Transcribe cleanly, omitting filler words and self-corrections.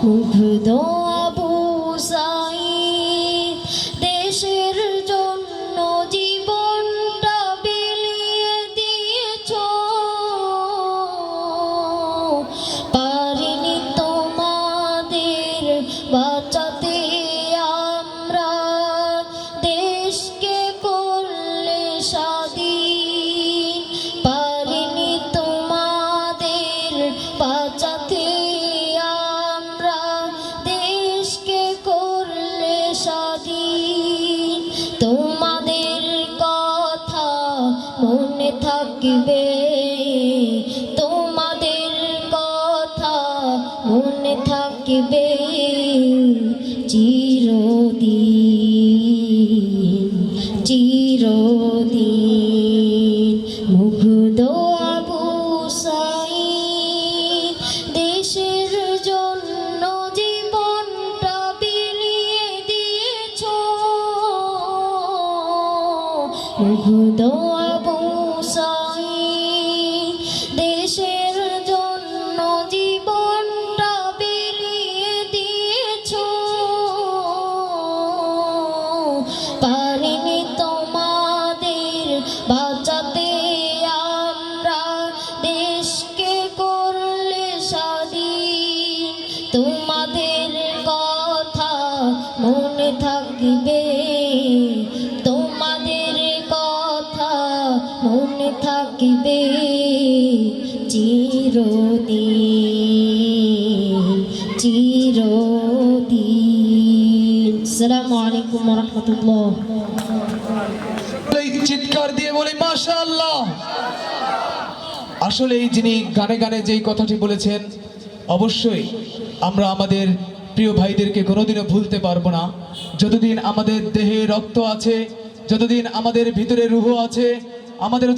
মুগ্ধ আবু সাঈদ দেশের জন্য জীবনটা বিলিয়ে দিয়েছ, পারিনি তোমাদের বাঁচাতে আমরা, দেশকে করলে স্বাধীন, পারিনি তোমাদের বাঁচাতে আমরা, দেশকে করলে স্বাধীন। তোমাদের কথা মনে থাকবে, তোমাদের কথা মনে থাকবে চিরদিন চিরদিন। মুগ্ধ আবু সাঈদ দেশের জন্য জীবনটা বিলিয়ে দিয়েছ, মুগ্ধ আবু সাঈদ দেশের জন্য জীবনটা বিলিয়ে দিয়েছ, পারিনি তোমাদের বাঁচাতে আমরা, দেশকে করলে স্বাধীন। তোমাদের কথা মনে থাকবে, তোমাদের কথা মনে থাকবে চিরদিন চিরদিন। আসসালামু আলাইকুম ওয়া রাহমাতুল্লাহ। চিৎকার দিয়ে বলি মাশাআল্লাহ। আসলে যিনি গানে গানে যেই কথাটি বলেছেন, অবশ্যই আমরা আমাদের প্রিয় ভাইদেরকে কোনোদিনও ভুলতে পারবো না। যতদিন আমাদের দেহে রক্ত আছে, যতদিন আমাদের ভিতরে রূহ আছে, আমাদের